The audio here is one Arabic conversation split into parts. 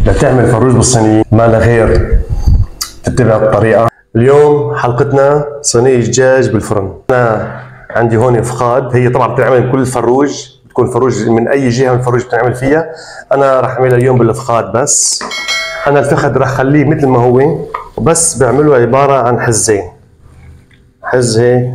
لتعمل فروج بالصينية ما لها غير تتبع الطريقة. اليوم حلقتنا صينية دجاج بالفرن. أنا عندي هون فخاد، هي طبعا بتنعمل كل الفروج، بتكون فروج من أي جهة من الفروج بتنعمل فيها. أنا راح أعملها اليوم بالفخاد بس. أنا الفخد راح أخليه مثل ما هو، وبس بعمله عبارة عن حزين، حز هيك.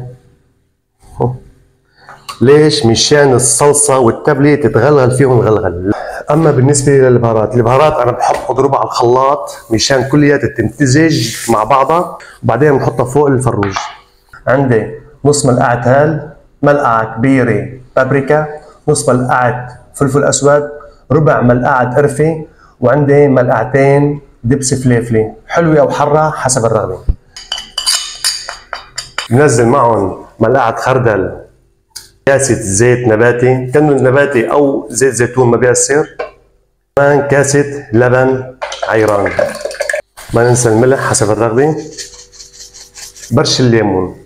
ليش؟ مشان الصلصة والتبلة تتغلغل فيهم غلغل. اما بالنسبه للبهارات، البهارات انا بحط اضربها على الخلاط مشان كلياتها تمتزج مع بعضها، وبعدين بنحطها فوق الفروج. عندي نص ملعقه هال، ملعقه كبيره بابريكا، نص ملعقه فلفل اسود، ربع ملعقه قرفه، وعندي ملعقتين دبس فليفله حلوه او حره حسب الرغبه. بنزل معهم ملعقه خردل، كاسة زيت نباتي، كانوا نباتي او زيت زيتون ما بيأثر، كمان كاسة لبن عيران، ما ننسى الملح حسب الرغبة، برش الليمون،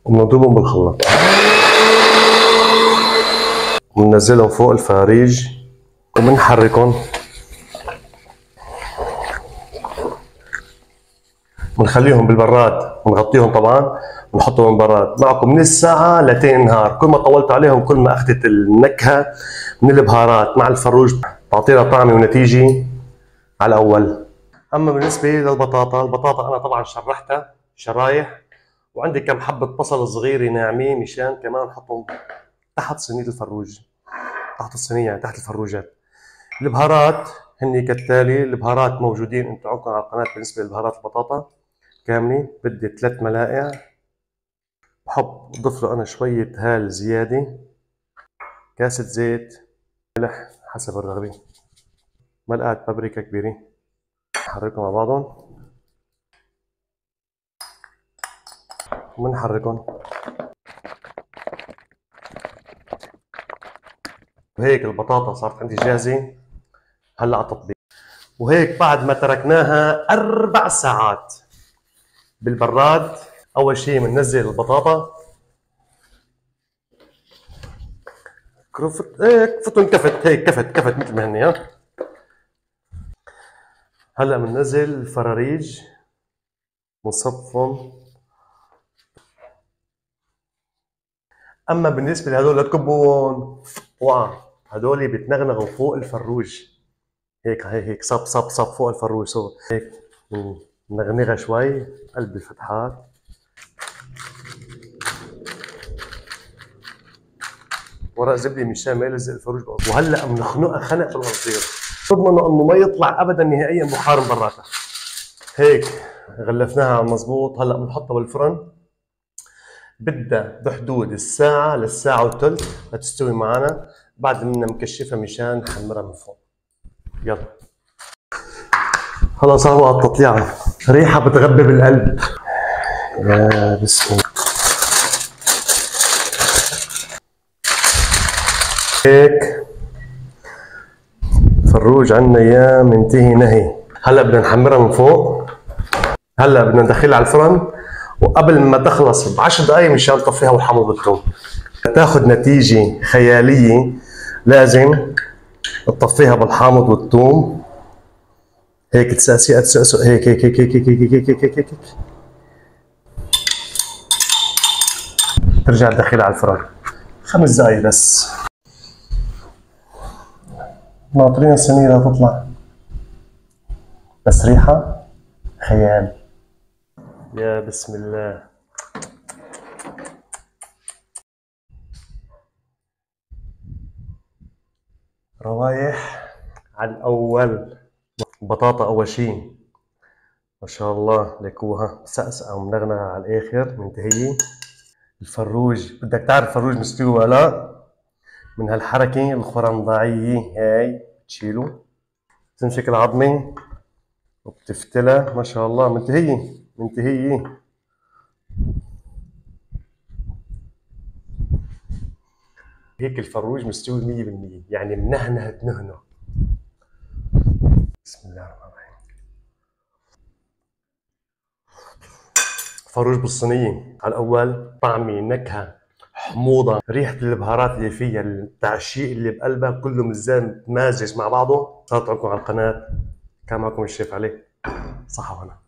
وبنضربهم بالخلاط وبننزلهم فوق الفراريج وبنحركهم. بنخليهم بالبراد، بنغطيهم طبعا ونحطهم بالبراد معكم من الساعة لتين النهار. كل ما طولت عليهم كل ما اخذت النكهة من البهارات مع الفروج تعطينا طعمة ونتيجة على الأول. أما بالنسبة للبطاطا، البطاطا أنا طبعا شرحتها شرايح، وعندي كم حبة بصل صغيرة ناعمين مشان كمان نحطهم تحت صينية الفروج، تحت الصينية يعني تحت الفروجات. البهارات هني كالتالي، البهارات موجودين انتم عندكم على القناة. بالنسبة لبهارات البطاطا كاملة بدي 3 ملاعق، بحط بضيف له انا شوية هال زيادة، كاسة زيت، ملح حسب الرغبة، ملعقة بابريكا كبيرة، نحركهم مع بعضهم وبنحركهم. وهيك البطاطا صارت عندي جاهزة هلا على التطبيق. وهيك بعد ما تركناها 4 ساعات بالبراد، اول شيء بننزل البطاطا كرفت هيك، فتن كفت هيك، كفت مثل ما هن. ها هلا بننزل الفراريج بنصفهم. اما بالنسبه لهدول لا تكبون وقع، هدول بتنغنغوا فوق الفروج هيك صب فوق الفروج. هيك نغنغها شوي قلب الفتحات، ورق زبده مشان ما يلزق الفروج بقص. وهلا بنخنقها خنق بالغصير، تضمنوا انه ما يطلع ابدا نهائيا بخار من براتها. هيك غلفناها مزبوط. هلا بنحطها بالفرن، بدها بحدود الساعة للساعة وثلث لتستوي معنا. بعد منا مكشفها مشان نحمرها من فوق. يلا خلص هو على التطليعة، ريحة بتغبب القلب. يا بسم الله. هيك فروج عنا يا منتهي نهي. هلا بدنا نحمرها من فوق، هلا بدنا ندخلها على الفرن، وقبل ما تخلص ب10 دقائق مشان نطفيها والحمض بالثوم. تاخذ نتيجة خيالية لازم تطفيها بالحامض والثوم، هيك تسقسيها تسقسق هيك هيك هيك هيك هيك هيك هيك هيك هيك، ترجع تدخلها على الفرن 5 دقائق بس. ناطرين الصينية لتطلع، بس ريحة خيال. يا بسم الله. روايح على الأول. بطاطا أول شيء ما شاء الله لكوها مسقسقة ومنغنغة على الآخر منتهية. الفروج بدك تعرف الفروج مستوي ولا لا من هالحركة الخرنضعية هاي، بتشيله تمسك العظمة وبتفتلها ما شاء الله منتهية منتهية. هيك الفروج مستوي 100%، يعني منهنه نهنه. بسم الله الرحمن الرحيم. فروج بالصينية على الأول، طعمة نكهة حموضه، ريحه البهارات اللي فيها، التعشيق اللي بقلبها كله متمازج مع بعضه. صارت عندكم على القناه، كان معكم الشيف علي، صحة وهنا.